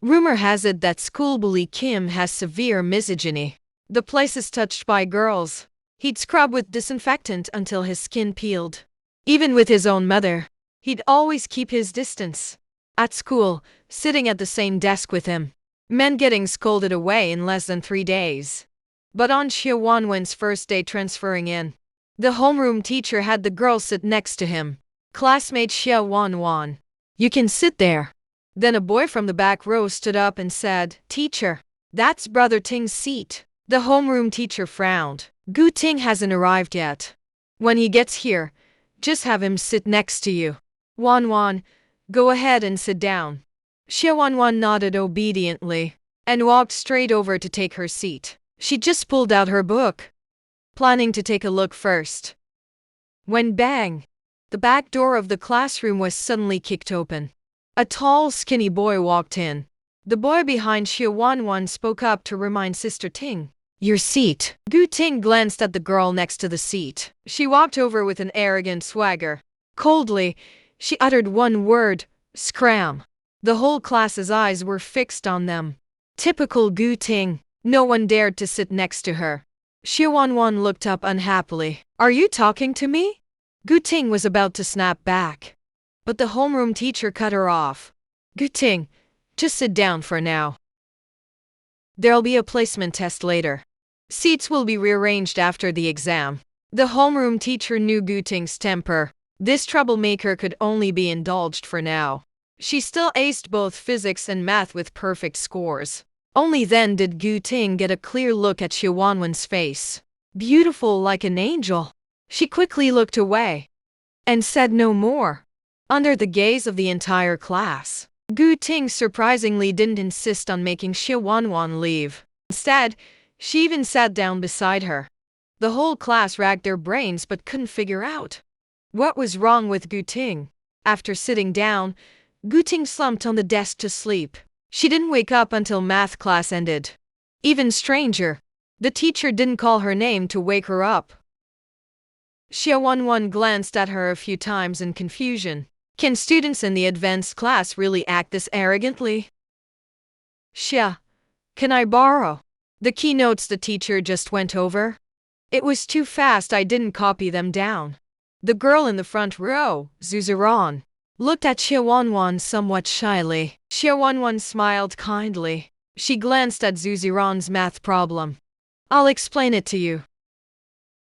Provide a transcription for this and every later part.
Rumor has it that school bully Kim has severe misogyny. The place is touched by girls. He'd scrub with disinfectant until his skin peeled. Even with his own mother, he'd always keep his distance. At school, sitting at the same desk with him, meant getting scolded away in less than 3 days. But on Xia Wanwan's first day transferring in, the homeroom teacher had the girl sit next to him. Classmate Xia Wanwan, you can sit there. Then a boy from the back row stood up and said, Teacher, that's Brother Ting's seat. The homeroom teacher frowned. Gu Ting hasn't arrived yet. When he gets here, just have him sit next to you. Wanwan, go ahead and sit down. Xia Wanwan nodded obediently and walked straight over to take her seat. She just pulled out her book, planning to take a look first. When bang, the back door of the classroom was suddenly kicked open. A tall, skinny boy walked in. The boy behind Xia Wanwan spoke up to remind Sister Ting. Your seat. Gu Ting glanced at the girl next to the seat. She walked over with an arrogant swagger. Coldly, she uttered one word, scram. The whole class's eyes were fixed on them. Typical Gu Ting. No one dared to sit next to her. Xia Wanwan looked up unhappily. Are you talking to me? Gu Ting was about to snap back, but the homeroom teacher cut her off. Gu Ting, just sit down for now. There'll be a placement test later. Seats will be rearranged after the exam. The homeroom teacher knew Gu Ting's temper. This troublemaker could only be indulged for now. She still aced both physics and math with perfect scores. Only then did Gu Ting get a clear look at Xia Wanwan's face. Beautiful like an angel. She quickly looked away and said no more. Under the gaze of the entire class, Gu Ting surprisingly didn't insist on making Xia Wanwan leave. Instead, she even sat down beside her. The whole class racked their brains but couldn't figure out what was wrong with Gu Ting. After sitting down, Gu Ting slumped on the desk to sleep. She didn't wake up until math class ended. Even stranger, the teacher didn't call her name to wake her up. Xia Wanwan glanced at her a few times in confusion. Can students in the advanced class really act this arrogantly? Xia, can I borrow the keynotes the teacher just went over? It was too fast, I didn't copy them down. The girl in the front row, Zuziran, looked at Xia Wanwan somewhat shyly. Xia Wanwan smiled kindly. She glanced at Zuziran's math problem. I'll explain it to you.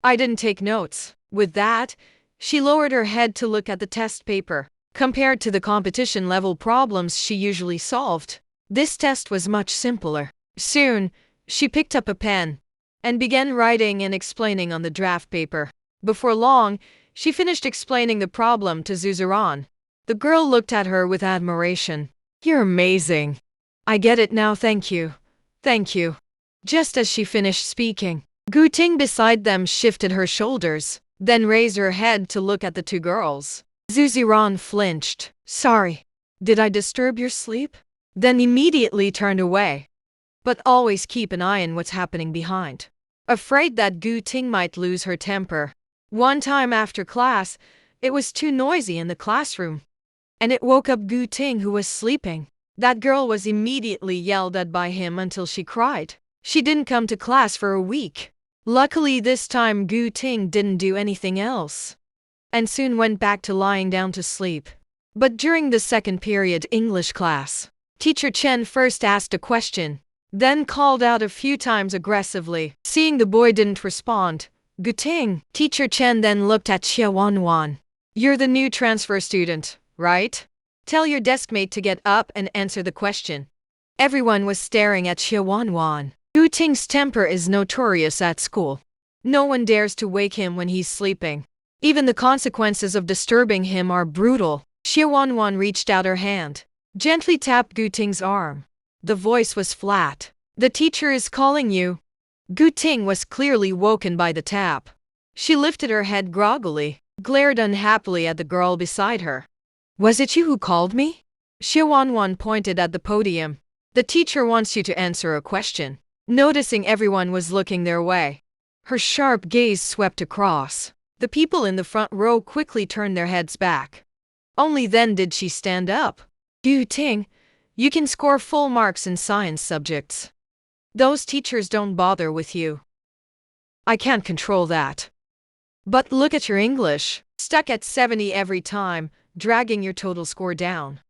I didn't take notes. With that, she lowered her head to look at the test paper. Compared to the competition-level problems she usually solved, this test was much simpler. Soon, she picked up a pen and began writing and explaining on the draft paper. Before long, she finished explaining the problem to Zuziran. The girl looked at her with admiration. You're amazing. I get it now, thank you. Thank you. Just as she finished speaking, Gu Ting beside them shifted her shoulders, then raised her head to look at the two girls. Zuziran flinched. Sorry, did I disturb your sleep? Then immediately turned away. But always keep an eye on what's happening behind. Afraid that Gu Ting might lose her temper. One time after class, it was too noisy in the classroom, and it woke up Gu Ting, who was sleeping. That girl was immediately yelled at by him until she cried. She didn't come to class for a week. Luckily this time Gu Ting didn't do anything else, and soon went back to lying down to sleep. But during the second period English class, Teacher Chen first asked a question, then called out a few times aggressively. Seeing the boy didn't respond, Gu Ting, Teacher Chen then looked at Xia Wanwan. You're the new transfer student, right? Tell your deskmate to get up and answer the question. Everyone was staring at Xia Wanwan. Gu Ting's temper is notorious at school. No one dares to wake him when he's sleeping. Even the consequences of disturbing him are brutal. Xia Wanwan reached out her hand, gently tapped Gu Ting's arm. The voice was flat. The teacher is calling you. Gu Ting was clearly woken by the tap. She lifted her head groggily, glared unhappily at the girl beside her. Was it you who called me? Xia Wanwan pointed at the podium. The teacher wants you to answer a question. Noticing everyone was looking their way, her sharp gaze swept across. The people in the front row quickly turned their heads back. Only then did she stand up. Gu Ting, You can score full marks in science subjects. Those teachers don't bother with you. I can't control that. But look at your English, stuck at 70 every time, dragging your total score down.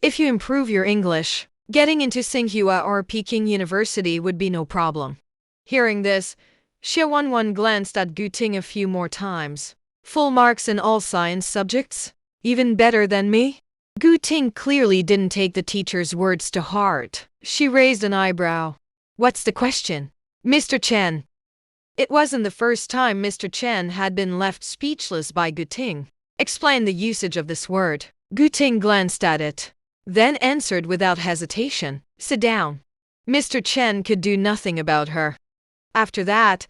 If you improve your English, getting into Tsinghua or Peking University would be no problem. Hearing this, Xia Wanwan glanced at Gu Ting a few more times. Full marks in all science subjects? Even better than me? Gu Ting clearly didn't take the teacher's words to heart. She raised an eyebrow. What's the question? Mr. Chen. It wasn't the first time Mr. Chen had been left speechless by Gu Ting. Explain the usage of this word. Gu Ting glanced at it, then answered without hesitation. Sit down. Mr. Chen could do nothing about her. After that,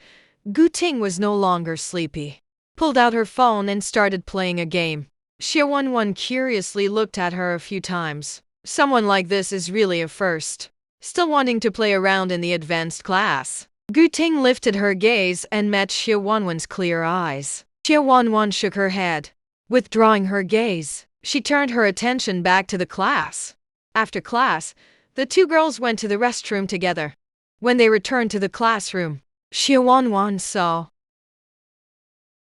Gu Ting was no longer sleepy. Pulled out her phone and started playing a game. Xia Wanwan curiously looked at her a few times. Someone like this is really a first. Still wanting to play around in the advanced class. Gu Ting lifted her gaze and met Xia Wanwan's clear eyes. Xia Wanwan shook her head. Withdrawing her gaze, she turned her attention back to the class. After class, the two girls went to the restroom together. When they returned to the classroom, Xia Wanwan saw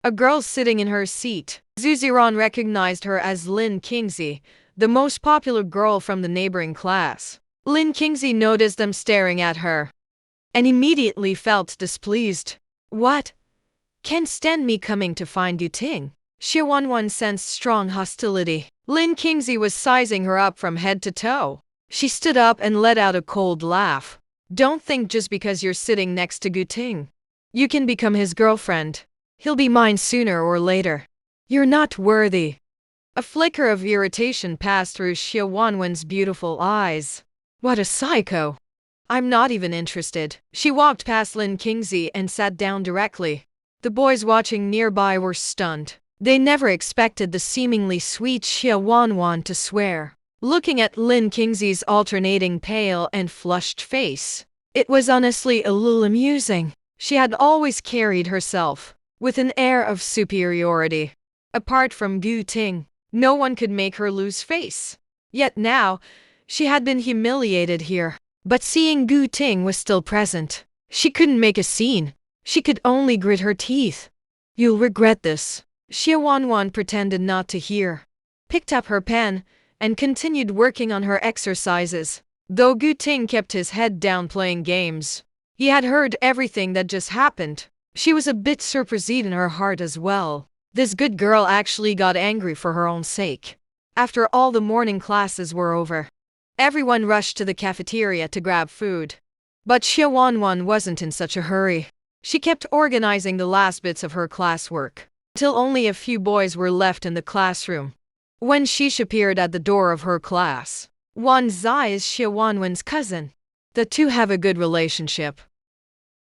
a girl sitting in her seat. Zhu Ziran recognized her as Lin Qingzi, the most popular girl from the neighboring class. Lin Qingzi noticed them staring at her and immediately felt displeased. What? Can't stand me coming to find Gu Ting? Xia Wanwan sensed strong hostility. Lin Qingzi was sizing her up from head to toe. She stood up and let out a cold laugh. Don't think just because you're sitting next to Gu Ting, you can become his girlfriend. He'll be mine sooner or later. You're not worthy. A flicker of irritation passed through Xia Wanwan's beautiful eyes. What a psycho. I'm not even interested. She walked past Lin Qingzi and sat down directly. The boys watching nearby were stunned. They never expected the seemingly sweet Xia Wanwan to swear. Looking at Lin Qingzi's alternating pale and flushed face, it was honestly a little amusing. She had always carried herself with an air of superiority. Apart from Gu Ting, no one could make her lose face. Yet now, she had been humiliated here. But seeing Gu Ting was still present, she couldn't make a scene. She could only grit her teeth. You'll regret this. Xia Wanwan pretended not to hear, picked up her pen, and continued working on her exercises. Though Gu Ting kept his head down playing games, he had heard everything that just happened. She was a bit surprised in her heart as well. This good girl actually got angry for her own sake. After all the morning classes were over, everyone rushed to the cafeteria to grab food. But Xia Wanwan wasn't in such a hurry. She kept organizing the last bits of her classwork, till only a few boys were left in the classroom. When Shish appeared at the door of her class, Wan Zai is Xia Wanwan's cousin. The two have a good relationship.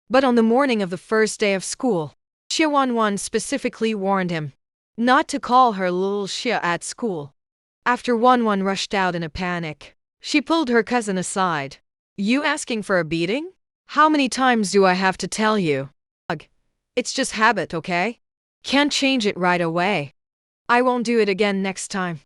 But on the morning of the first day of school, Xia Wanwan specifically warned him not to call her little Xia at school. After Wanwan rushed out in a panic, she pulled her cousin aside. You asking for a beating? How many times do I have to tell you? It's just habit, okay? Can't change it right away. I won't do it again next time.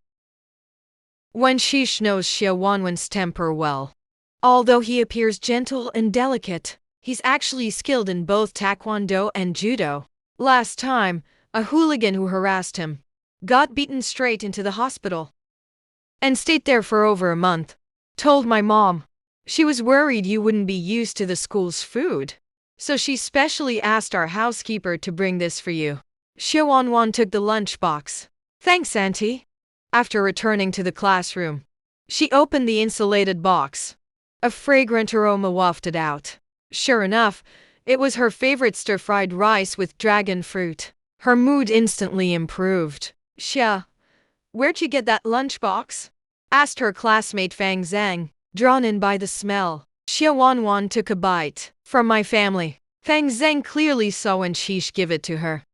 When Shish knows Xia Wanwan's temper well, although he appears gentle and delicate, he's actually skilled in both taekwondo and judo. Last time, a hooligan who harassed him got beaten straight into the hospital and stayed there for over a month. Told my mom. She was worried you wouldn't be used to the school's food, so she specially asked our housekeeper to bring this for you. Xia Wanwan took the lunchbox. Thanks, Auntie. After returning to the classroom, she opened the insulated box. A fragrant aroma wafted out. Sure enough, it was her favorite stir-fried rice with dragon fruit. Her mood instantly improved. Xia, where'd you get that lunchbox? Asked her classmate Fang Zhang, drawn in by the smell. Xia Wanwan took a bite. From my family. Fang Zhang clearly saw when Shish give it to her.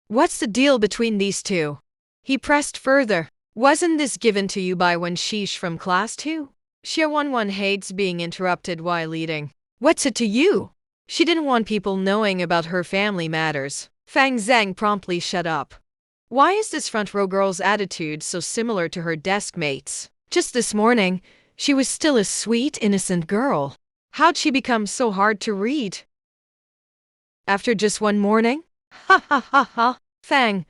What's the deal between these two? He pressed further. Wasn't this given to you by Wen Shish from class 2? Xia Wanwan hates being interrupted while eating. What's it to you? She didn't want people knowing about her family matters. Fang Zhang promptly shut up. Why is this front row girl's attitude so similar to her desk mates? Just this morning, She was still a sweet, innocent girl. How'd she become so hard to read? After just one morning? Ha ha ha ha. Fang,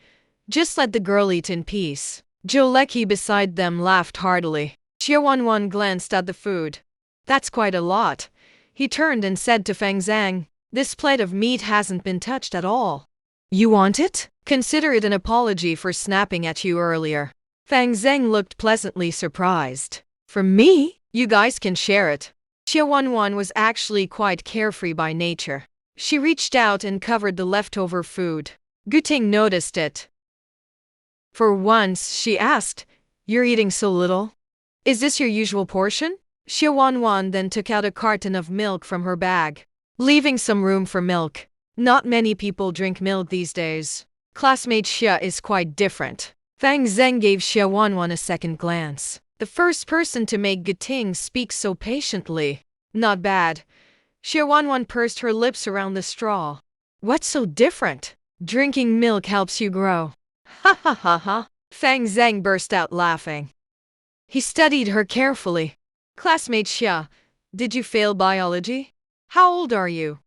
just let the girl eat in peace. Jolecki beside them laughed heartily. Xia Wanwan glanced at the food. That's quite a lot. He turned and said to Fang Zhang, this plate of meat hasn't been touched at all. You want it? Consider it an apology for snapping at you earlier. Fang Zhang looked pleasantly surprised. For me? You guys can share it. Xia Wanwan was actually quite carefree by nature. She reached out and covered the leftover food. Guting noticed it. For once, she asked, you're eating so little? Is this your usual portion? Xia Wanwan then took out a carton of milk from her bag, leaving some room for milk. Not many people drink milk these days. Classmate Xia is quite different. Fang Zheng gave Xia Wanwan a second glance. The first person to make Guting speak so patiently. Not bad. Xia Wanwan pursed her lips around the straw. What's so different? Drinking milk helps you grow. Ha ha ha ha. Fang Zheng burst out laughing. He studied her carefully. Classmate Xia, did you fail biology? How old are you?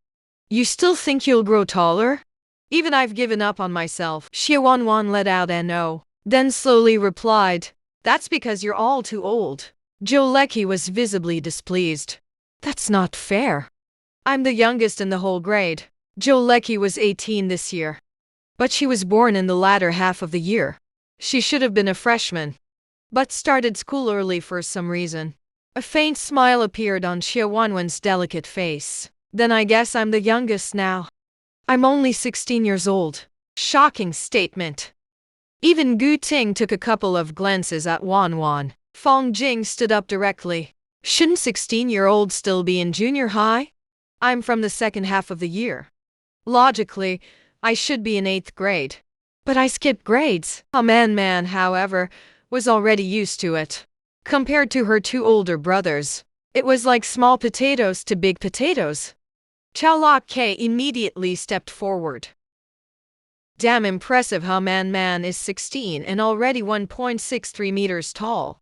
You still think you'll grow taller? Even I've given up on myself. Xia Wanwan let out an "oh," then slowly replied, that's because you're all too old. Jolecki was visibly displeased. That's not fair. I'm the youngest in the whole grade. Jolecki was 18 this year. But she was born in the latter half of the year. She should have been a freshman, but started school early for some reason. A faint smile appeared on Xia Wanwan's delicate face. Then I guess I'm the youngest now. I'm only 16 years old. Shocking statement. Even Gu Ting took a couple of glances at Wanwan. Fong Jing stood up directly. Shouldn't 16-year-olds still be in junior high? I'm from the second half of the year. Logically, I should be in 8th grade. But I skipped grades. Man, however, was already used to it. Compared to her two older brothers, it was like small potatoes to big potatoes. Chao Lok K immediately stepped forward. Damn impressive, huh? Man is 16 and already 1.63 meters tall.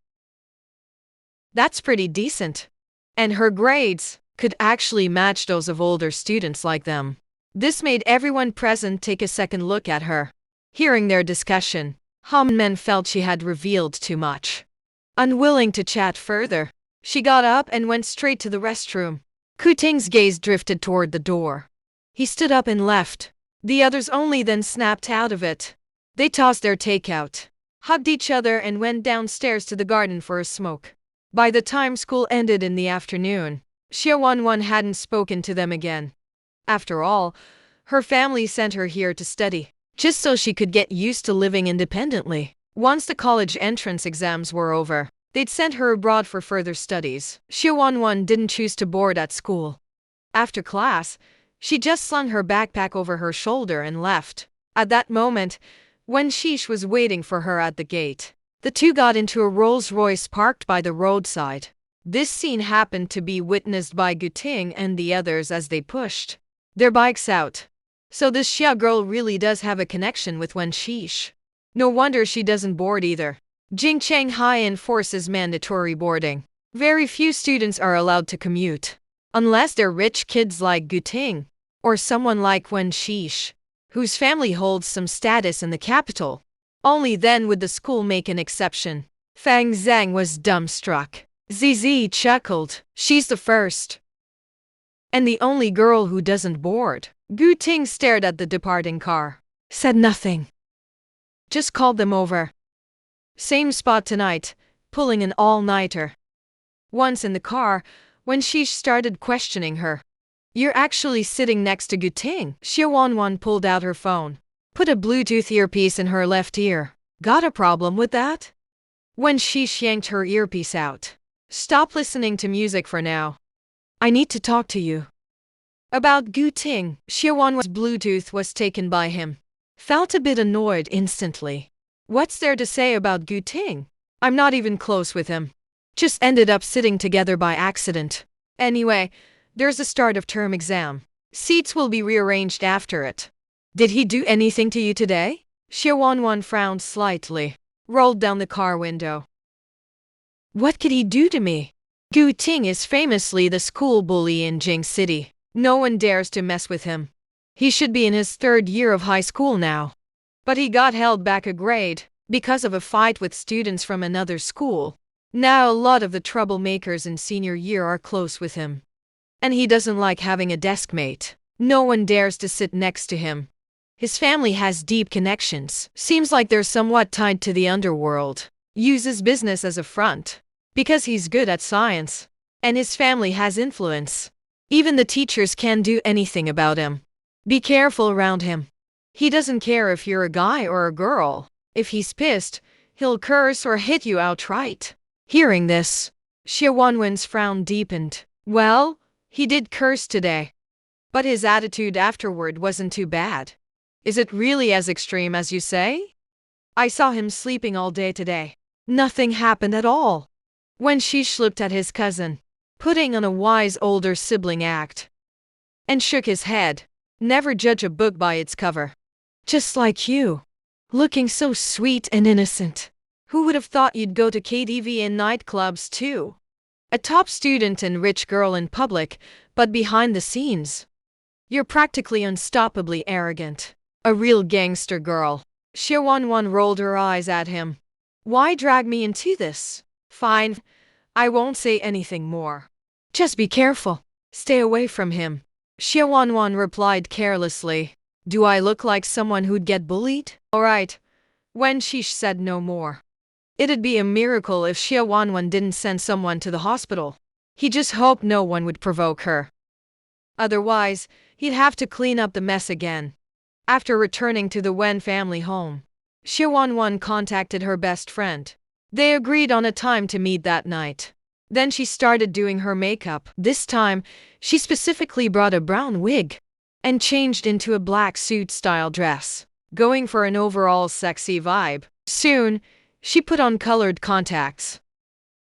That's pretty decent. And her grades could actually match those of older students like them. This made everyone present take a second look at her. Hearing their discussion, Men felt she had revealed too much. Unwilling to chat further, she got up and went straight to the restroom. Kuting's gaze drifted toward the door. He stood up and left. The others only then snapped out of it. They tossed their takeout, hugged each other and went downstairs to the garden for a smoke. By the time school ended in the afternoon, Xia Wanwan hadn't spoken to them again. After all, her family sent her here to study, just so she could get used to living independently. Once the college entrance exams were over, they'd sent her abroad for further studies. Xia Wanwan didn't choose to board at school. After class, she just slung her backpack over her shoulder and left. At that moment, when Shish was waiting for her at the gate, the two got into a Rolls-Royce parked by the roadside. This scene happened to be witnessed by Guting and the others as they pushed their bikes out. So this Xia girl really does have a connection with Wen Shish. No wonder she doesn't board either. Jingcheng High enforces mandatory boarding. Very few students are allowed to commute, unless they're rich kids like Guting, or someone like Wen Shish, whose family holds some status in the capital. Only then would the school make an exception. Fang Zhang was dumbstruck. ZZ chuckled. She's the first and the only girl who doesn't board. Gu Ting stared at the departing car, said nothing, just called them over. Same spot tonight, pulling an all-nighter. Once in the car, when she started questioning her. You're actually sitting next to Gu Ting. Xia Wanwan pulled out her phone, put a Bluetooth earpiece in her left ear. Got a problem with that? When she yanked her earpiece out. Stop listening to music for now. I need to talk to you. About Gu Ting. Xia Wanwan's Bluetooth was taken by him. Felt a bit annoyed instantly. What's there to say about Gu Ting? I'm not even close with him. Just ended up sitting together by accident. Anyway, there's a start of term exam. Seats will be rearranged after it. Did he do anything to you today? Xia Wanwan frowned slightly, rolled down the car window. What could he do to me? Gu Ting is famously the school bully in Jing City. No one dares to mess with him. He should be in his third year of high school now. But he got held back a grade because of a fight with students from another school. Now a lot of the troublemakers in senior year are close with him. And he doesn't like having a desk mate. No one dares to sit next to him. His family has deep connections. Seems like they're somewhat tied to the underworld. Uses business as a front. Because he's good at science. And his family has influence. Even the teachers can't do anything about him. Be careful around him. He doesn't care if you're a guy or a girl. If he's pissed, he'll curse or hit you outright. Hearing this, Xia Wanwan's frown deepened. Well, he did curse today. But his attitude afterward wasn't too bad. Is it really as extreme as you say? I saw him sleeping all day today. Nothing happened at all. When she looked at his cousin, putting on a wise older sibling act, and shook his head. Never judge a book by its cover. Just like you. Looking so sweet and innocent. Who would have thought you'd go to KTV and nightclubs too? A top student and rich girl in public, but behind the scenes, you're practically unstoppably arrogant. A real gangster girl. Xia Wanwan rolled her eyes at him. Why drag me into this? Fine. I won't say anything more. Just be careful. Stay away from him. Xia Wanwan replied carelessly. Do I look like someone who'd get bullied? Alright. When she said no more. It'd be a miracle if Xia Wanwan didn't send someone to the hospital. He just hoped no one would provoke her. Otherwise, he'd have to clean up the mess again. After returning to the Wen family home, Xia Wanwan contacted her best friend. They agreed on a time to meet that night. Then she started doing her makeup. This time, she specifically brought a brown wig and changed into a black suit-style dress, going for an overall sexy vibe. Soon, she put on colored contacts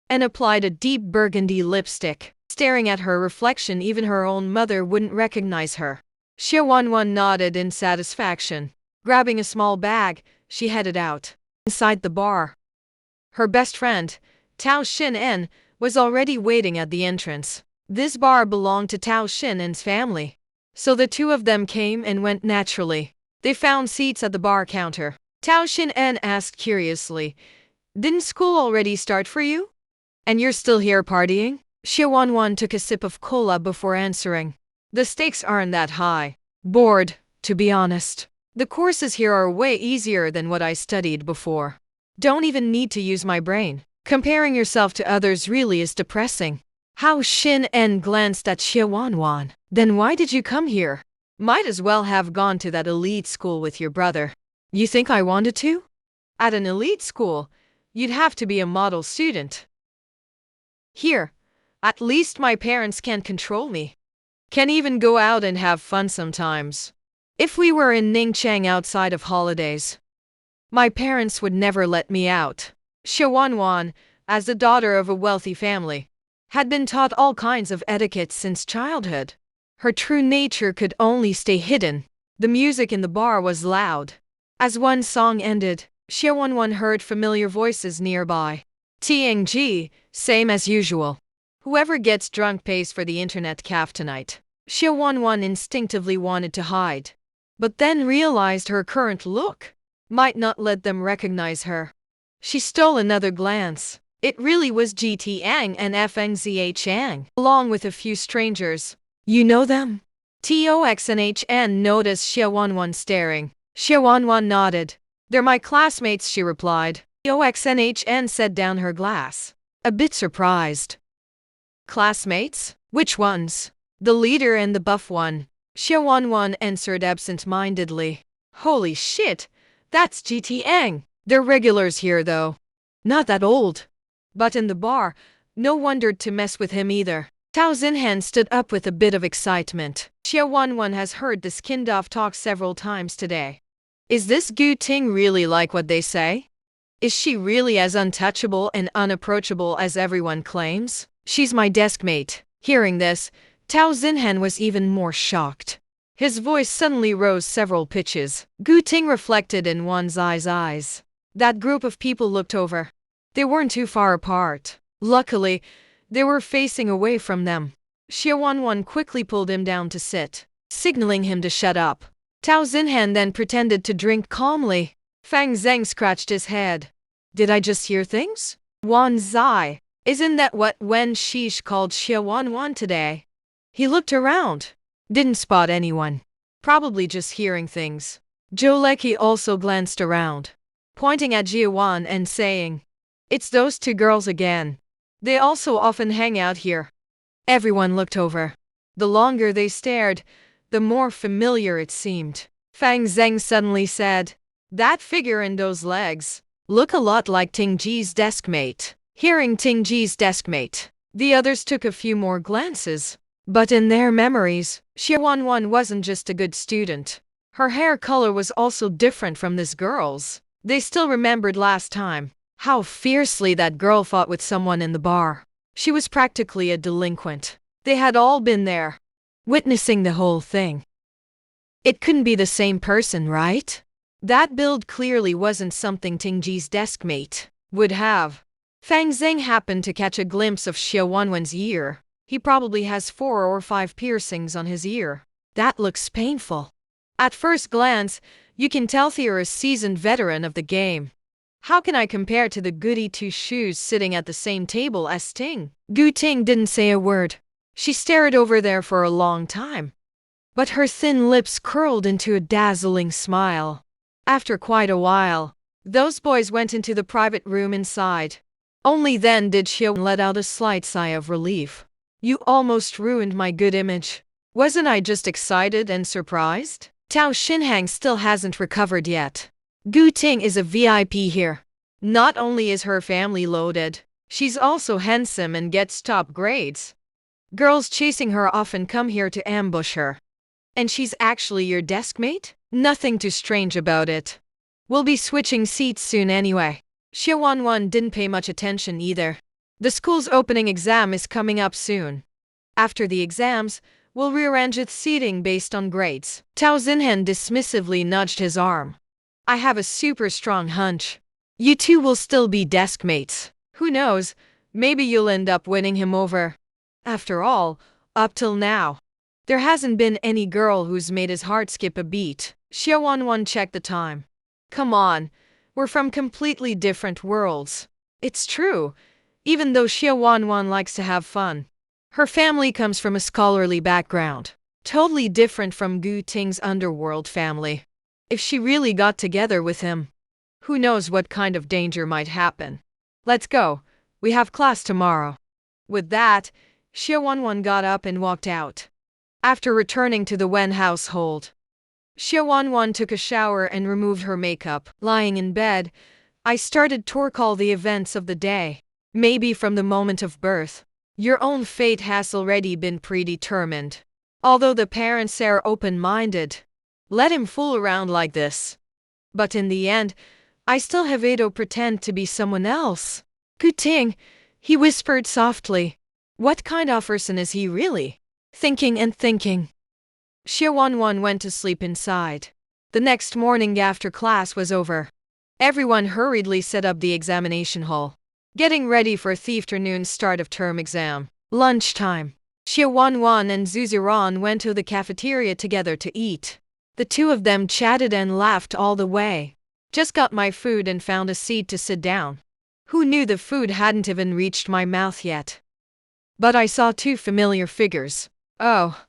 and applied a deep burgundy lipstick. Staring at her reflection, even her own mother wouldn't recognize her. Xia Wanwan nodded in satisfaction. Grabbing a small bag, she headed out. Inside the bar, her best friend, Tao Xin-en, was already waiting at the entrance. This bar belonged to Tao Xin-en's family, so the two of them came and went naturally. They found seats at the bar counter. Tao Xin-en asked curiously, Didn't school already start for you? And you're still here partying? Xia Wanwan took a sip of cola before answering. The stakes aren't that high. Bored, to be honest. The courses here are way easier than what I studied before. Don't even need to use my brain. Comparing yourself to others really is depressing. How Xin-en glanced at Xia Wanwan. Then why did you come here? Might as well have gone to that elite school with your brother. You think I wanted to? At an elite school, you'd have to be a model student. Here, at least my parents can't control me. Can even go out and have fun sometimes. If we were in Ningqiang outside of holidays, my parents would never let me out. Xia Wanwan, as the daughter of a wealthy family, had been taught all kinds of etiquette since childhood. Her true nature could only stay hidden. The music in the bar was loud. As one song ended, Xia Wanwan heard familiar voices nearby. TNG, same as usual. Whoever gets drunk pays for the internet cafe tonight. Xia Wanwan instinctively wanted to hide, but then realized her current look might not let them recognize her. She stole another glance. It really was GT Ang and FNZA Chang, along with a few strangers. You know them? TOXNHN noticed Xia Wanwan staring. Xia Wanwan nodded. They're my classmates, she replied. TOXNHN set down her glass, a bit surprised. Classmates? Which ones? The leader and the buff one. Xia Wanwan answered absent-mindedly. Holy shit, that's GT Ang. They're regulars here though. Not that old. But in the bar, no wondered to mess with him either. Tao Xinhan stood up with a bit of excitement. Xia Wanwan has heard this Kindov talk several times today. Is this Gu Ting really like what they say? Is she really as untouchable and unapproachable as everyone claims? She's my desk mate. Hearing this, Tao Xinhan was even more shocked. His voice suddenly rose several pitches. Gu Ting reflected in one's eyes. That group of people looked over. They weren't too far apart. Luckily, They were facing away from them. Xia Wanwan quickly pulled him down to sit, signaling him to shut up. Tao Xinhan then pretended to drink calmly. Fang Zheng scratched his head. Did I just hear things? Wan Zai, isn't that what Wen Shish called Xia Wanwan today? He looked around. Didn't spot anyone. Probably just hearing things. Zhou Leki also glanced around, pointing at Xia Wan and saying, "It's those two girls again. They also often hang out here." Everyone looked over. The longer they stared, the more familiar it seemed. Fang Zheng suddenly said, "That figure and those legs look a lot like Tingji's deskmate." Hearing Tingji's deskmate, the others took a few more glances. But in their memories, Xia Wanwan wasn't just a good student. Her hair color was also different from this girl's. They still remembered last time how fiercely that girl fought with someone in the bar. She was practically a delinquent. They had all been there, witnessing the whole thing. It couldn't be the same person, right? That build clearly wasn't something Tingji's deskmate would have. Fang Zheng happened to catch a glimpse of Xia Wanwan's ear. He probably has 4 or 5 piercings on his ear. That looks painful. At first glance, you can tell they're a seasoned veteran of the game. How can I compare to the goody two-shoes sitting at the same table as Ting? Gu Ting didn't say a word. She stared over there for a long time. But her thin lips curled into a dazzling smile. After quite a while, those boys went into the private room inside. Only then did Xia let out a slight sigh of relief. You almost ruined my good image. Wasn't I just excited and surprised? Tao Xinhang still hasn't recovered yet. Gu Ting is a VIP here. Not only is her family loaded, she's also handsome and gets top grades. Girls chasing her often come here to ambush her. And she's actually your deskmate? Nothing too strange about it. We'll be switching seats soon anyway. Xia Wanwan didn't pay much attention either. The school's opening exam is coming up soon. After the exams, we'll rearrange its seating based on grades. Tao Xinhan dismissively nudged his arm. I have a super strong hunch. You two will still be deskmates. Who knows, maybe you'll end up winning him over. After all, up till now, there hasn't been any girl who's made his heart skip a beat. Xia Wanwan checked the time. Come on, we're from completely different worlds. It's true, even though Xia Wanwan likes to have fun. Her family comes from a scholarly background, totally different from Gu Ting's underworld family. If she really got together with him, who knows what kind of danger might happen. Let's go, we have class tomorrow. With that, Xia Wanwan got up and walked out. After returning to the Wen household, Xia Wanwan took a shower and removed her makeup. Lying in bed, I started to recall the events of the day. Maybe from the moment of birth. Your own fate has already been predetermined. Although the parents are open-minded, let him fool around like this. But in the end, I still have Ado pretend to be someone else. Gu Ting, he whispered softly. What kind of person is he really? Thinking and thinking. Xia Wanwan went to sleep inside. The next morning after class was over, everyone hurriedly set up the examination hall, getting ready for the afternoon start of term exam. Lunchtime. Xia Wanwan and Zhu Ziran went to the cafeteria together to eat. The two of them chatted and laughed all the way. Just got my food and found a seat to sit down. Who knew the food hadn't even reached my mouth yet? But I saw 2 familiar figures. Oh,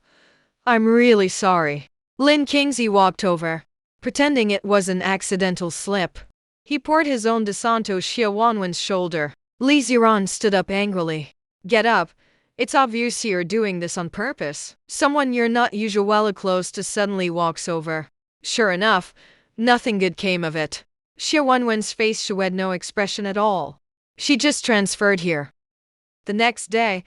I'm really sorry. Lin Kingsley walked over, pretending it was an accidental slip. He poured his own descent on Xia Wanwan's shoulder. Li Ziran stood up angrily. Get up. It's obvious you're doing this on purpose. Someone you're not usually close to suddenly walks over. Sure enough, nothing good came of it. Xia Wanwan's face showed no expression at all. She just transferred here. The next day,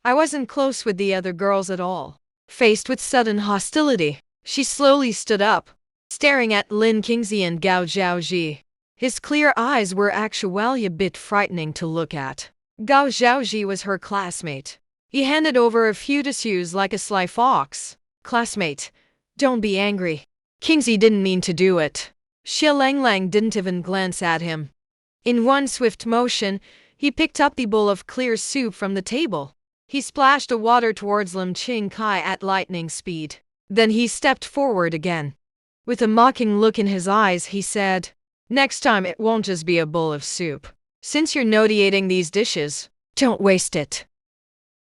I wasn't close with the other girls at all. Faced with sudden hostility, she slowly stood up, staring at Lin Kingsley and Gao Zhaoji. His clear eyes were actually a bit frightening to look at. Gao Zhaoji was her classmate. He handed over a few tissues like a sly fox. Classmate, don't be angry. Kingsley didn't mean to do it. Xia Langlang didn't even glance at him. In one swift motion, He picked up the bowl of clear soup from the table. He splashed the water towards Lim Ching Kai at lightning speed. Then he stepped forward again. With a mocking look in his eyes, he said, "Next time it won't just be a bowl of soup. Since you're naughty-eating these dishes, don't waste it.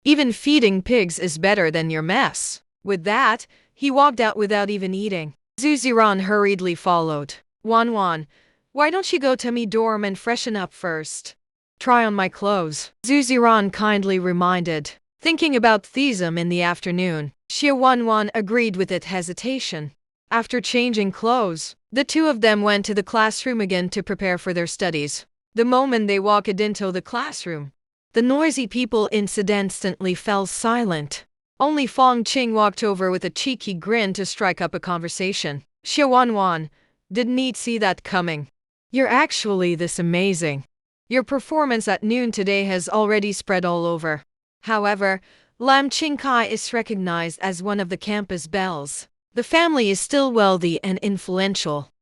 Even feeding pigs is better than your mess." With that, he walked out without even eating. Zhu Ziran hurriedly followed. "Wanwan, why don't you go to me dorm and freshen up first? Try on my clothes," Zhu Ziran kindly reminded. Thinking about Thesum in the afternoon, Xia Wanwan agreed without hesitation. After changing clothes, the two of them went to the classroom again to prepare for their studies. The moment they walked into the classroom, the noisy people instantly fell silent. Only Fong Qing walked over with a cheeky grin to strike up a conversation. "Xia Wanwan, didn't he see that coming? You're actually this amazing. Your performance at noon today has already spread all over. However, Lam Ching Kai is recognized as one of the campus belles. The family is still wealthy and influential.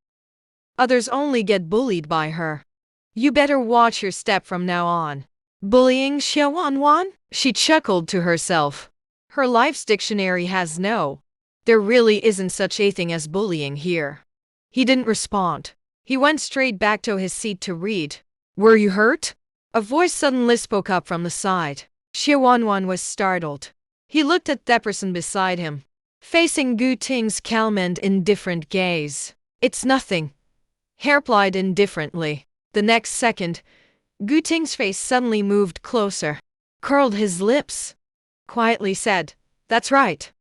Others only get bullied by her. You better watch your step from now on." "Bullying Xia Wanwan?" She chuckled to herself. Her life's dictionary has no. There really isn't such a thing as bullying here. He didn't respond. He went straight back to his seat to read. "Were you hurt?" A voice suddenly spoke up from the side. Xia Wanwan was startled. He looked at the person beside him, facing Gu Ting's calm and indifferent gaze. "It's nothing," he replied indifferently. The next second, Gu Ting's face suddenly moved closer, curled his lips, quietly said, "That's right.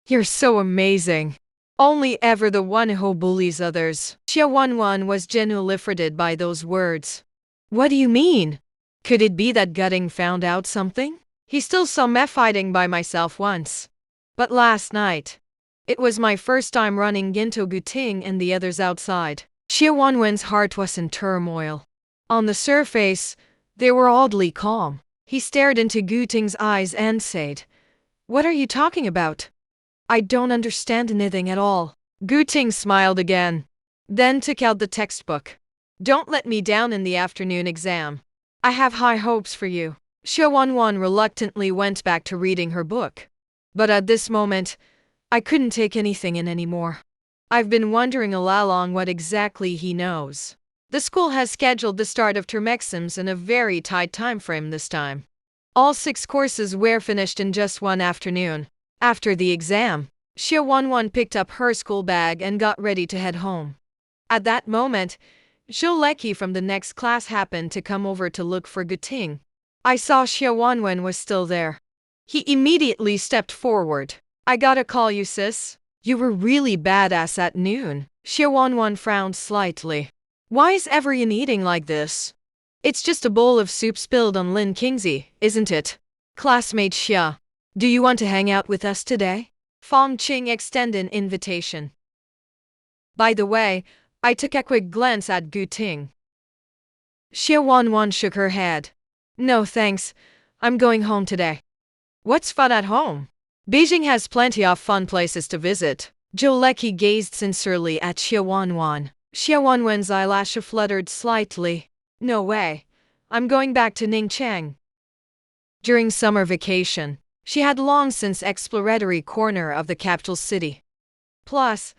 You're so amazing. Only ever the one who bullies others." Xia Wanwan was genuinely affronted by those words. "What do you mean? Could it be that Gutting found out something? He still saw me fighting by myself once. But last night, it was my first time running into Gu Ting and the others outside." Xia Wanwan's heart was in turmoil. On the surface, they were oddly calm. He stared into Gu Ting's eyes and said, "What are you talking about? I don't understand anything at all." Gu Ting smiled again, then took out the textbook. "Don't let me down in the afternoon exam. I have high hopes for you." Xia Wanwan reluctantly went back to reading her book. "But at this moment, I couldn't take anything in anymore. I've been wondering all along what exactly he knows. The school has scheduled the start of term exams in a very tight time frame this time. All 6 courses were finished in just one afternoon. After the exam, Xia Wanwan picked up her school bag and got ready to head home. At that moment, Zhou Leki from the next class happened to come over to look for Gu Ting. I saw Xia Wanwan was still there. He immediately stepped forward. "I gotta call you, sis. You were really badass at noon." Xia Wanwan frowned slightly. "Why is everyone eating like this? It's just a bowl of soup spilled on Lin Kingzi, isn't it? Classmate Xia, do you want to hang out with us today?" Fong Qing extended an invitation. By the way, I took a quick glance at Gu Ting. Xia Wanwan shook her head. "No thanks, I'm going home today." "What's fun at home? Beijing has plenty of fun places to visit." Zhou Leki gazed sincerely at Xia Wanwan. Xia Wanwan's eyelash fluttered slightly. "No way. I'm going back to Ningcheng." During summer vacation, she had long since exploratory corner of the capital city. "Plus,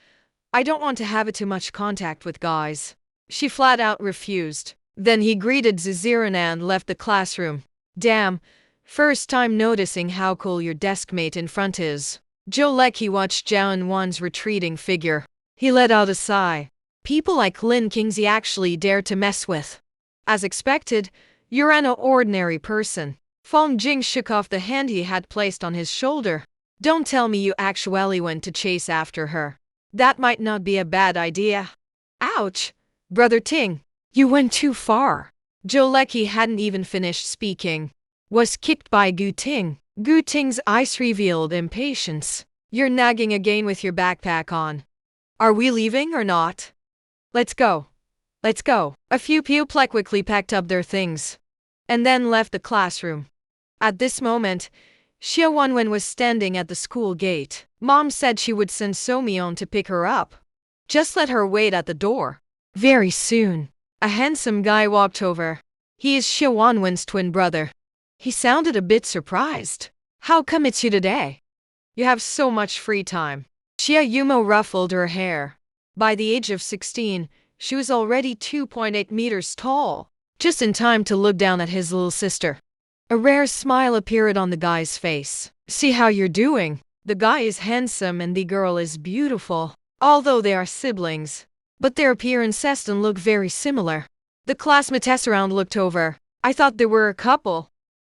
I don't want to have too much contact with guys." She flat out refused. Then he greeted Ziziran and left the classroom. "Damn, first time noticing how cool your desk mate in front is." Zhou Leki watched Zhao Wan's retreating figure. He let out a sigh. People like Lin Kingzi actually dare to mess with. As expected, you're an ordinary person. Fong Jing shook off the hand he had placed on his shoulder. "Don't tell me you actually went to chase after her. That might not be a bad idea." "Ouch! Brother Ting, you went too far." Zhou Leki hadn't even finished speaking. Was kicked by Gu Ting. Gu Ting's eyes revealed impatience. "You're nagging again with your backpack on. Are we leaving or not? Let's go. Let's go." A few pupils quickly packed up their things and then left the classroom. At this moment, Xia Wanwan was standing at the school gate. Mom said she would send So-myeon to pick her up. Just let her wait at the door. Very soon, a handsome guy walked over. He is Xia Wanwan's twin brother. He sounded a bit surprised. How come it's you today? You have so much free time. Xia Yumo ruffled her hair. By the age of 16, she was already 2.8 meters tall, just in time to look down at his little sister. A rare smile appeared on the guy's face. See how you're doing. The guy is handsome and the girl is beautiful, although they are siblings. But their appearances don't look very similar. The classmates around looked over. I thought they were a couple.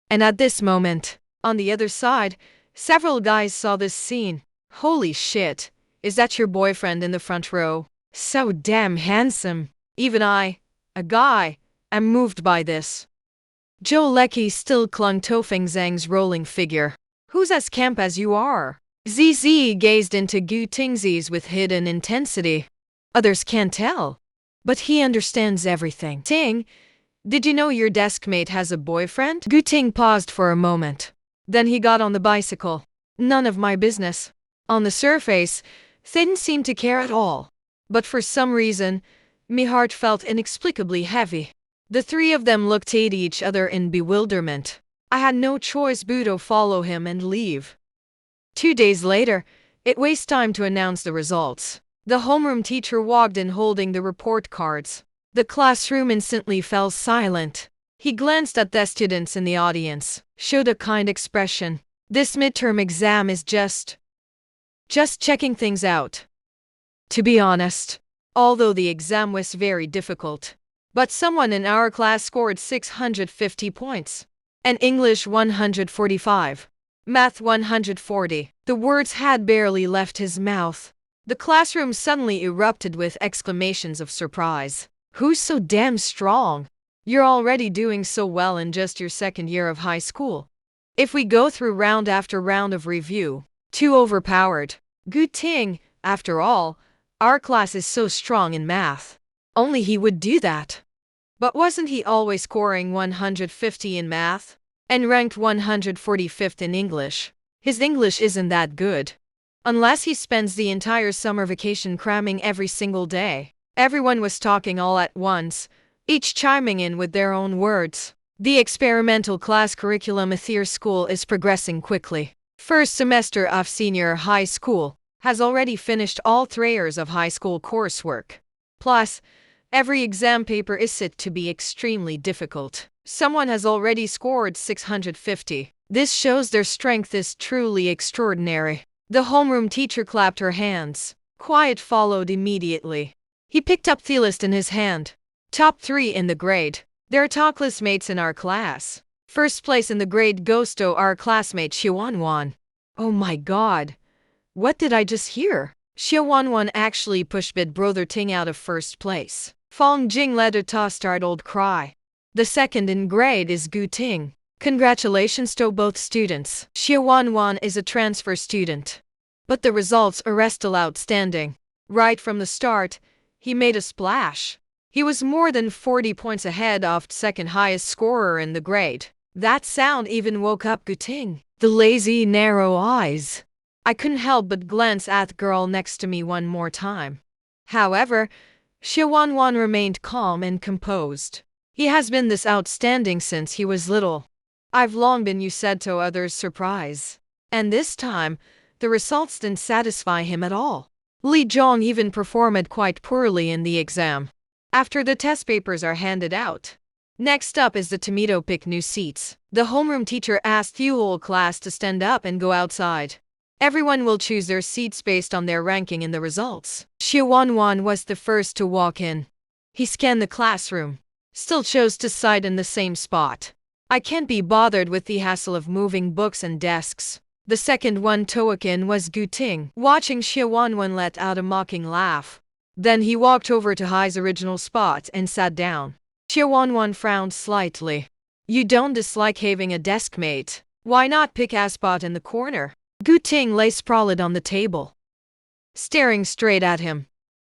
And at this moment, on the other side, several guys saw this scene. Holy shit, is that your boyfriend in the front row? So damn handsome. Even I, a guy, am moved by this. Joe Leckie still clung to Feng Zhang's rolling figure. Who's as camp as you are? ZZ gazed into Gu Tingzi's with hidden intensity. Others can't tell. But he understands everything. Ting, did you know your desk mate has a boyfriend? Gu Ting paused for a moment. Then he got on the bicycle. None of my business. On the surface, they didn't seem to care at all. But for some reason, my heart felt inexplicably heavy. The three of them looked at each other in bewilderment. I had no choice but to follow him and leave. 2 days later, it was time to announce the results. The homeroom teacher walked in holding the report cards. The classroom instantly fell silent. He glanced at the students in the audience, showed a kind expression. This midterm exam is just checking things out. To be honest, although the exam was very difficult, but someone in our class scored 650 points. And English 145. Math 140. The words had barely left his mouth. The classroom suddenly erupted with exclamations of surprise. Who's so damn strong? You're already doing so well in just your second year of high school. If we go through round after round of review, too overpowered. Good thing, after all, our class is so strong in math. Only he would do that. But wasn't he always scoring 150 in math? And ranked 145th in English? His English isn't that good. Unless he spends the entire summer vacation cramming every single day. Everyone was talking all at once, each chiming in with their own words. The experimental class curriculum at their school is progressing quickly. First semester of senior high school has already finished all 3 years of high school coursework. Plus, every exam paper is set to be extremely difficult. Someone has already scored 650. This shows their strength is truly extraordinary. The homeroom teacher clapped her hands. Quiet followed immediately. He picked up the list in his hand. Top 3 in the grade. They're talkless mates in our class. First place in the grade goes to our classmate Xia Wanwan. Oh my god. What did I just hear? Xia Wanwan actually pushed bid brother Ting out of first place. Fong Jing led a startled cry. The second in grade is Gu Ting. Congratulations to both students. Xia Wanwan is a transfer student. But the results are still outstanding. Right from the start, he made a splash. He was more than 40 points ahead of second highest scorer in the grade. That sound even woke up Gu Ting. The lazy, narrow eyes. I couldn't help but glance at the girl next to me one more time. However, Xia Wanwan remained calm and composed. He has been this outstanding since he was little. I've long been used to others' surprise. And this time, the results didn't satisfy him at all. Li Zhong even performed quite poorly in the exam. After the test papers are handed out, next up is the tomato pick new seats. The homeroom teacher asked the whole class to stand up and go outside. Everyone will choose their seats based on their ranking in the results. Xia Wanwan was the first to walk in. He scanned the classroom. Still chose to sit in the same spot. I can't be bothered with the hassle of moving books and desks. The second one to walk in was Gu Ting. Watching Xia Wanwan let out a mocking laugh. Then he walked over to Hai's original spot and sat down. Xia Wanwan frowned slightly. You don't dislike having a desk mate. Why not pick a spot in the corner? Gu Ting lay sprawled on the table, staring straight at him.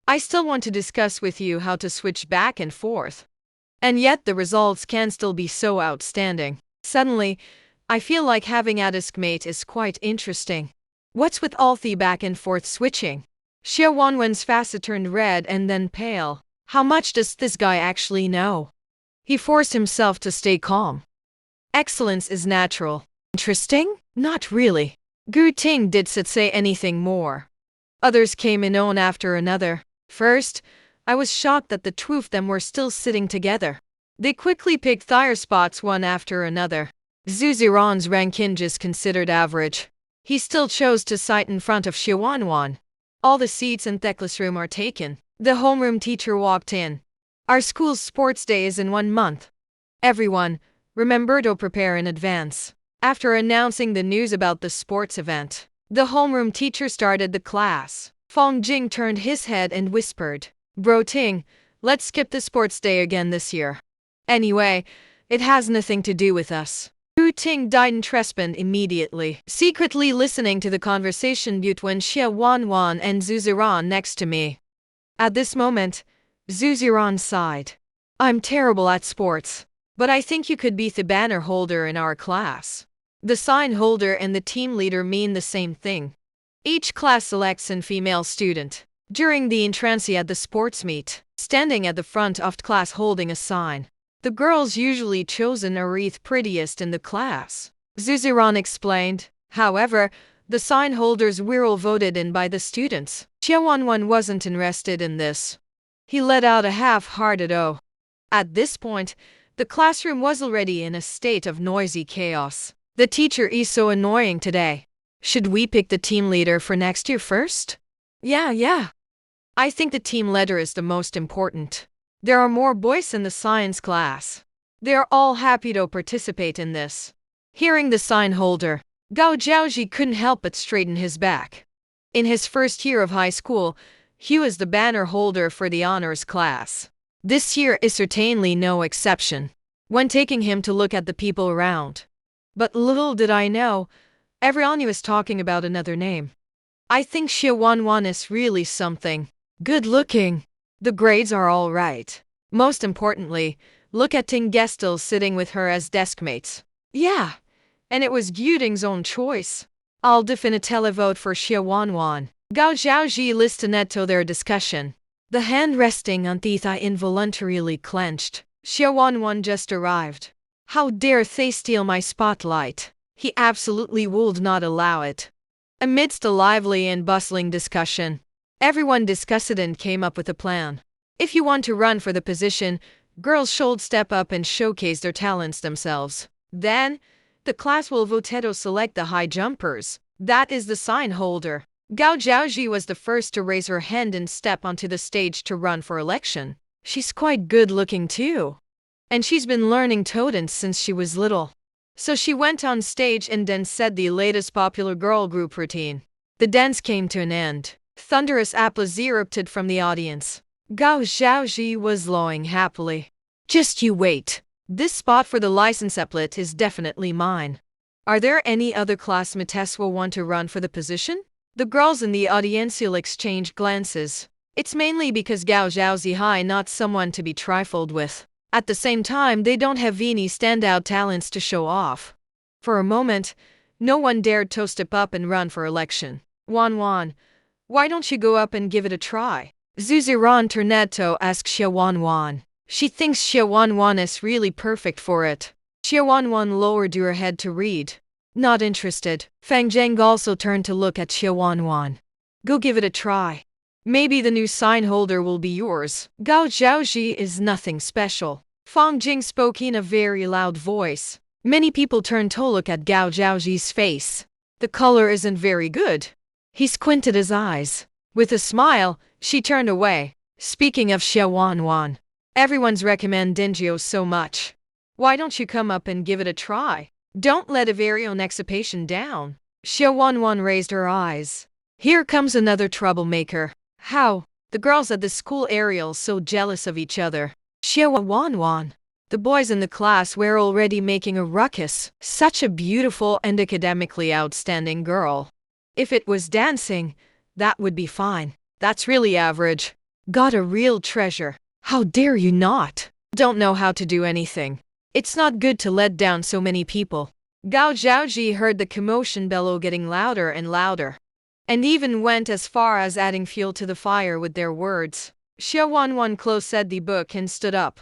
I still want to discuss with you how to switch back and forth. And yet the results can still be so outstanding. Suddenly, I feel like having a desk mate is quite interesting. What's with all the back and forth switching? Xia Wanwan's face turned red and then pale. How much does this guy actually know? He forced himself to stay calm. Excellence is natural. Interesting? Not really. Gu Ting did not say anything more. Others came in one after another. First, I was shocked that the two of them were still sitting together. They quickly picked tire spots one after another. Zhu Ziran's ranking is considered average. He still chose to sit in front of Xia Wanwan. All the seats in the classroom are taken. The homeroom teacher walked in. Our school's sports day is in 1 month. Everyone, remember to prepare in advance. After announcing the news about the sports event, the homeroom teacher started the class. Fong Jing turned his head and whispered, "Bro Ting, let's skip the sports day again this year. Anyway, it has nothing to do with us." Gu Ting didn't respond immediately, secretly listening to the conversation between Xia Wanwan and Zhu Ziran next to me. At this moment, Zhu Ziran sighed. "I'm terrible at sports, but I think you could be the banner holder in our class." The sign holder and the team leader mean the same thing. Each class selects a female student. During the entrance at the sports meet, standing at the front of the class holding a sign, the girls usually chosen are the prettiest in the class. Zhu Ziran explained. However, the sign holders were all voted in by the students. Xia Wanwan wasn't interested in this. He let out a half-hearted "oh." At this point, the classroom was already in a state of noisy chaos. "The teacher is so annoying today. Should we pick the team leader for next year first?" Yeah. I think the team leader is the most important. There are more boys in the science class. They are all happy to participate in this. Hearing the sign holder, Gao Zhaoji couldn't help but straighten his back. In his first year of high school, he was the banner holder for the honors class. This year is certainly no exception, when taking him to look at the people around. But little did I know, everyone was talking about another name. I think Xia Wanwan is really something. Good looking. The grades are all right. Most importantly, look at Ting Gestel sitting with her as deskmates. Yeah, and it was Gu Ting's own choice. I'll definitely vote for Xia Wanwan. Gao Zhaoji listened to their discussion. The hand resting on the thigh involuntarily clenched. Xia Wanwan just arrived. How dare they steal my spotlight? He absolutely would not allow it. Amidst a lively and bustling discussion, everyone discussed and came up with a plan. If you want to run for the position, girls should step up and showcase their talents themselves. Then, the class will vote to select the high jumpers. That is the sign holder. Gao Zhaoji was the first to raise her hand and step onto the stage to run for election. She's quite good looking too. And she's been learning toe dance since she was little. So she went on stage and then said the latest popular girl group routine. The dance came to an end. Thunderous applause erupted from the audience. Gao Zhaoji was lowing happily. Just you wait. This spot for the license applet is definitely mine. Are there any other classmates who want to run for the position? The girls in the audience will exchange glances. It's mainly because Gao Zhaozi is not someone to be trifled with. At the same time, they don't have any standout talents to show off. For a moment, no one dared to step up and run for election. Wanwan, why don't you go up and give it a try? Zhu Ziran turned to ask Xia Wanwan. She thinks Xia Wanwan is really perfect for it. Xia Wanwan lowered her head to read. Not interested. Fang Zheng also turned to look at Xia Wanwan. Go give it a try. Maybe the new sign holder will be yours. Gao Zhaoji is nothing special. Fang Jing spoke in a very loud voice. Many people turned to look at Gao Zhaoji's face. The color isn't very good. He squinted his eyes. With a smile, she turned away. Speaking of Xia Wanwan, everyone's recommend Dingio so much. Why don't you come up and give it a try? Don't let a very own excitation down. Xia Wanwan raised her eyes. Here comes another troublemaker. How? The girls at the school area so jealous of each other. Xia Wanwan. The boys in the class were already making a ruckus. Such a beautiful and academically outstanding girl. If it was dancing, that would be fine. That's really average. Got a real treasure. How dare you not? Don't know how to do anything. It's not good to let down so many people. Gao Zhaoji heard the commotion bellow getting louder and louder, and even went as far as adding fuel to the fire with their words. Xia Wanwan closed the book and stood up.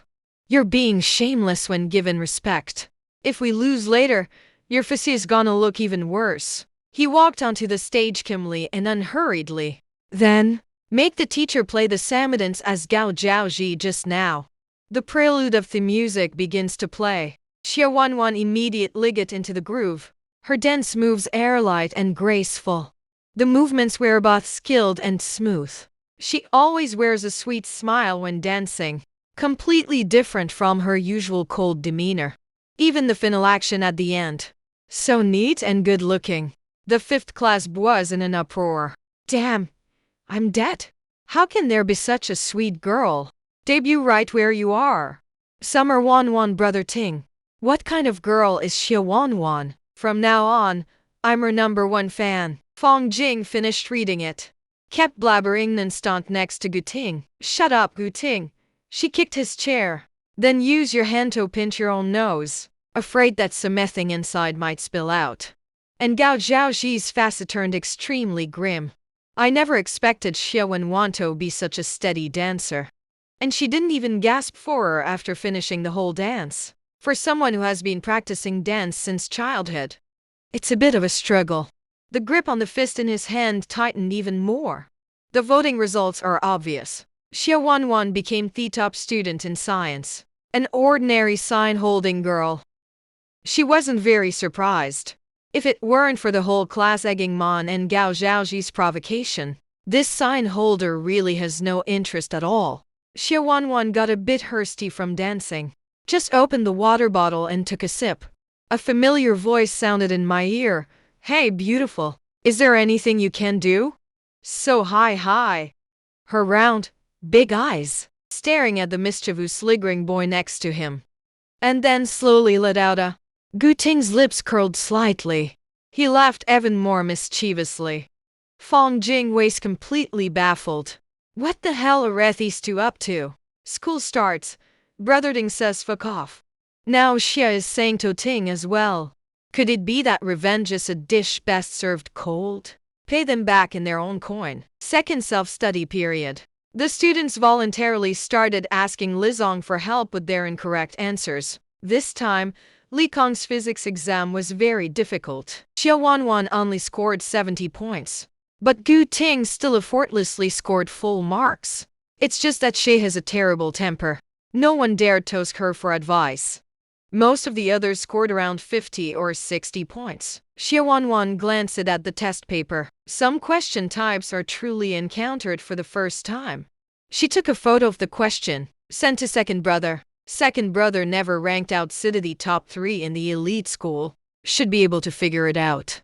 You're being shameless when given respect. If we lose later, your physique's gonna look even worse. He walked onto the stage calmly and unhurriedly. Then, make the teacher play the Samadans as Gao Zhaoji just now. The prelude of the music begins to play. Xia Wanwan immediately got into the groove. Her dance moves airlight and graceful. The movements were both skilled and smooth. She always wears a sweet smile when dancing, completely different from her usual cold demeanor. Even the final action at the end. So neat and good looking. The fifth class was in an uproar. Damn, I'm dead. How can there be such a sweet girl? Debut right where you are. Summer Wanwan brother Ting. What kind of girl is Xia Wanwan? From now on, I'm her #1 fan. Fong Jing finished reading it. Kept blabbering non-stop next to Gu Ting. Shut up, Gu Ting. She kicked his chair. Then use your hand to pinch your own nose. Afraid that something inside might spill out. And Gao Zhaoxi's face turned extremely grim. I never expected Xia Wanwan to be such a steady dancer. And she didn't even gasp for her after finishing the whole dance. For someone who has been practicing dance since childhood, it's a bit of a struggle. The grip on the fist in his hand tightened even more. The voting results are obvious. Xia Wanwan became the top student in science. An ordinary sign-holding girl. She wasn't very surprised. If it weren't for the whole class egging Mon and Gao Zhaoji's provocation, this sign holder really has no interest at all. Xia Wanwan got a bit thirsty from dancing. Just opened the water bottle and took a sip. A familiar voice sounded in my ear. Hey, beautiful. Is there anything you can do? So hi. Her round, big eyes, staring at the mischievous lingering boy next to him. And then slowly let out a. Gu Ting's lips curled slightly. He laughed even more mischievously. Fong Jing was completely baffled. What the hell are these two up to? School starts. Brother Ting says fuck off. Now Xia is saying to Ting as well. Could it be that revenge is a dish best served cold? Pay them back in their own coin. Second self-study period. The students voluntarily started asking Lizong for help with their incorrect answers. This time, Li Kong's physics exam was very difficult. Xia Wanwan only scored 70 points. But Gu Ting still effortlessly scored full marks. It's just that she has a terrible temper. No one dared to ask her for advice. Most of the others scored around 50 or 60 points. Xia Wanwan glanced at the test paper. Some question types are truly encountered for the first time. She took a photo of the question, sent to second brother. Second brother never ranked outside the top 3 in the elite school. Should be able to figure it out.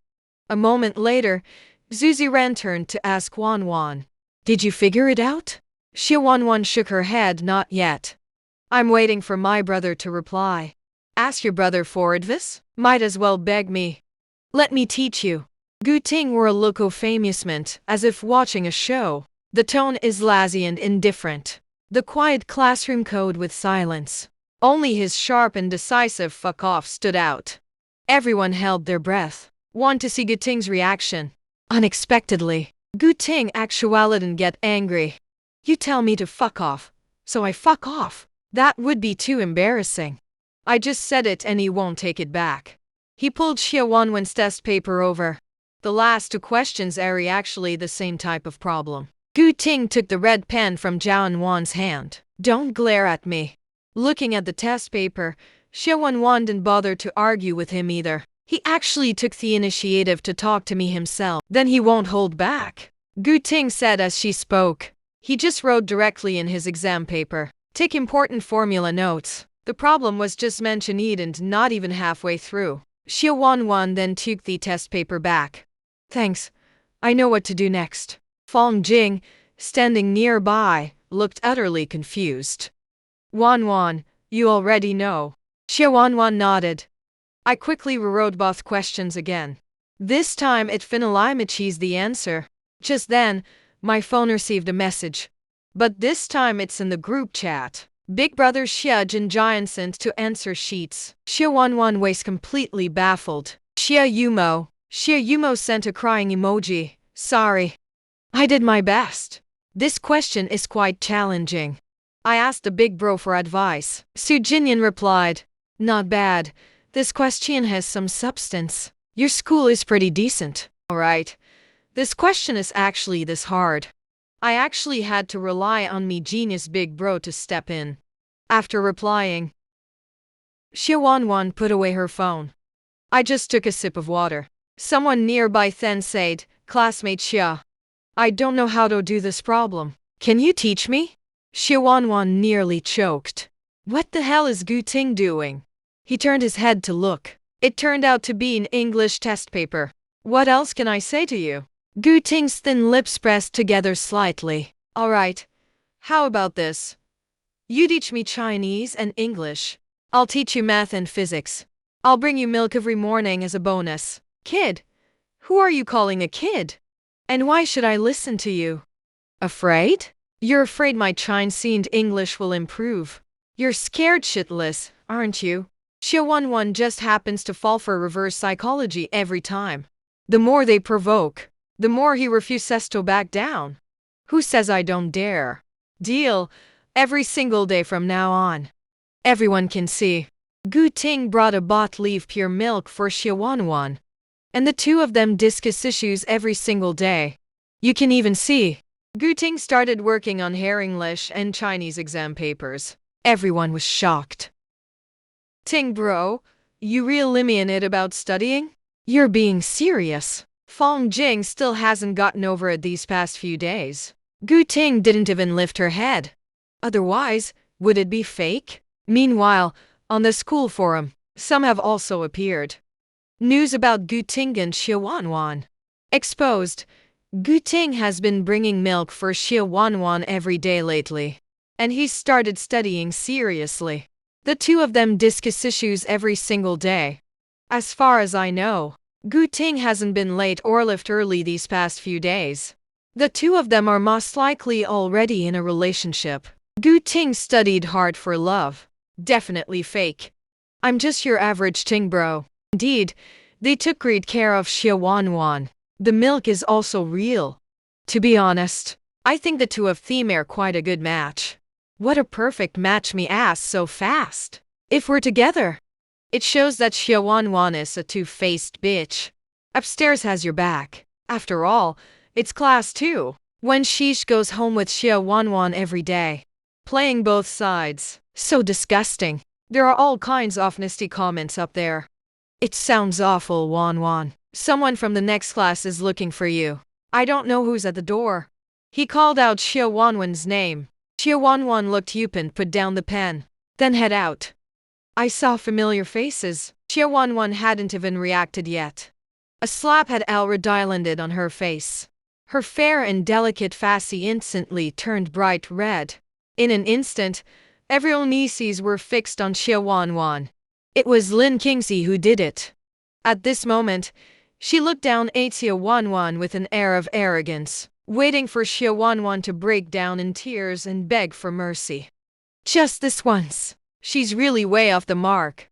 A moment later, Zuzi Ran turned to ask Wanwan. Did you figure it out? Xia Wanwan shook her head. Not yet. I'm waiting for my brother to reply. Ask your brother for advice? Might as well beg me. Let me teach you. Gu Ting wore a look of amusement, as if watching a show. The tone is lazy and indifferent. The quiet classroom code with silence. Only his sharp and decisive fuck off stood out. Everyone held their breath. Want to see Gu Ting's reaction. Unexpectedly, Gu Ting actually didn't get angry. You tell me to fuck off, so I fuck off. That would be too embarrassing. I just said it and he won't take it back. He pulled Xia Wanwan's test paper over. The last 2 questions are actually the same type of problem. Gu Ting took the red pen from Xia Wanwan's hand. Don't glare at me. Looking at the test paper, Xia Wanwan didn't bother to argue with him either. He actually took the initiative to talk to me himself. Then he won't hold back. Gu Ting said as she spoke. He just wrote directly in his exam paper. Take important formula notes. The problem was just mentioned and not even halfway through. Xia Wanwan then took the test paper back. Thanks. I know what to do next. Fong Jing, standing nearby, looked utterly confused. Wanwan, you already know. Xia Wanwan nodded. I quickly rewrote both questions again. This time it finally matches the answer. Just then, my phone received a message. But this time it's in the group chat. Big brother Xia Jinjian sent to answer sheets. Xia Wanwan was completely baffled. Xia Yumo sent a crying emoji. Sorry. I did my best. This question is quite challenging. I asked the big bro for advice. Su Jinyan replied, "Not bad. This question has some substance. Your school is pretty decent. Alright. This question is actually this hard." I actually had to rely on me genius big bro to step in. After replying, Xia Wanwan put away her phone. I just took a sip of water. Someone nearby then said, "Classmate Xia, I don't know how to do this problem. Can you teach me?" Xia Wanwan nearly choked. What the hell is Gu Ting doing? He turned his head to look. It turned out to be an English test paper. What else can I say to you? Gu Ting's thin lips pressed together slightly. Alright. How about this? You teach me Chinese and English. I'll teach you math and physics. I'll bring you milk every morning as a bonus. Kid? Who are you calling a kid? And why should I listen to you? Afraid? You're afraid my Chinese and English will improve. You're scared shitless, aren't you? Xia Wanwan just happens to fall for reverse psychology every time. The more they provoke, the more he refuses to back down. Who says I don't dare? Deal. Every single day from now on. Everyone can see. Gu Ting brought a bottle of pure milk for Xia Wanwan. And the two of them discuss issues every single day. You can even see. Gu Ting started working on her English and Chinese exam papers. Everyone was shocked. Ting bro, you really mean it about studying? You're being serious. Fong Jing still hasn't gotten over it these past few days. Gu Ting didn't even lift her head. Otherwise, would it be fake? Meanwhile, on the school forum, some have also appeared. News about Gu Ting and Xia Wanwan. Exposed. Gu Ting has been bringing milk for Xia Wanwan every day lately. And he's started studying seriously. The two of them discuss issues every single day. As far as I know, Gu Ting hasn't been late or left early these past few days. The two of them are most likely already in a relationship. Gu Ting studied hard for love. Definitely fake. I'm just your average Ting bro. Indeed, they took great care of Xia Wanwan. The milk is also real. To be honest, I think the two of them are quite a good match. What a perfect match me ass so fast. If we're together. It shows that Xia Wanwan is a two-faced bitch. Upstairs has your back. After all, it's class 2. When Sheesh goes home with Xia Wanwan every day. Playing both sides. So disgusting. There are all kinds of nasty comments up there. It sounds awful, Wanwan. Someone from the next class is looking for you. I don't know who's at the door. He called out Xia Wanwan's name. Xia Wanwan looked up and put down the pen. Then head out. I saw familiar faces. Xia Wanwan hadn't even reacted yet. A slap had already landed on her face. Her fair and delicate face instantly turned bright red. In an instant, everyone's nieces were fixed on Xia Wanwan. It was Lin Kingxi who did it. At this moment, she looked down at Xia Wanwan with an air of arrogance, waiting for Xia Wanwan to break down in tears and beg for mercy. Just this once. She's really way off the mark.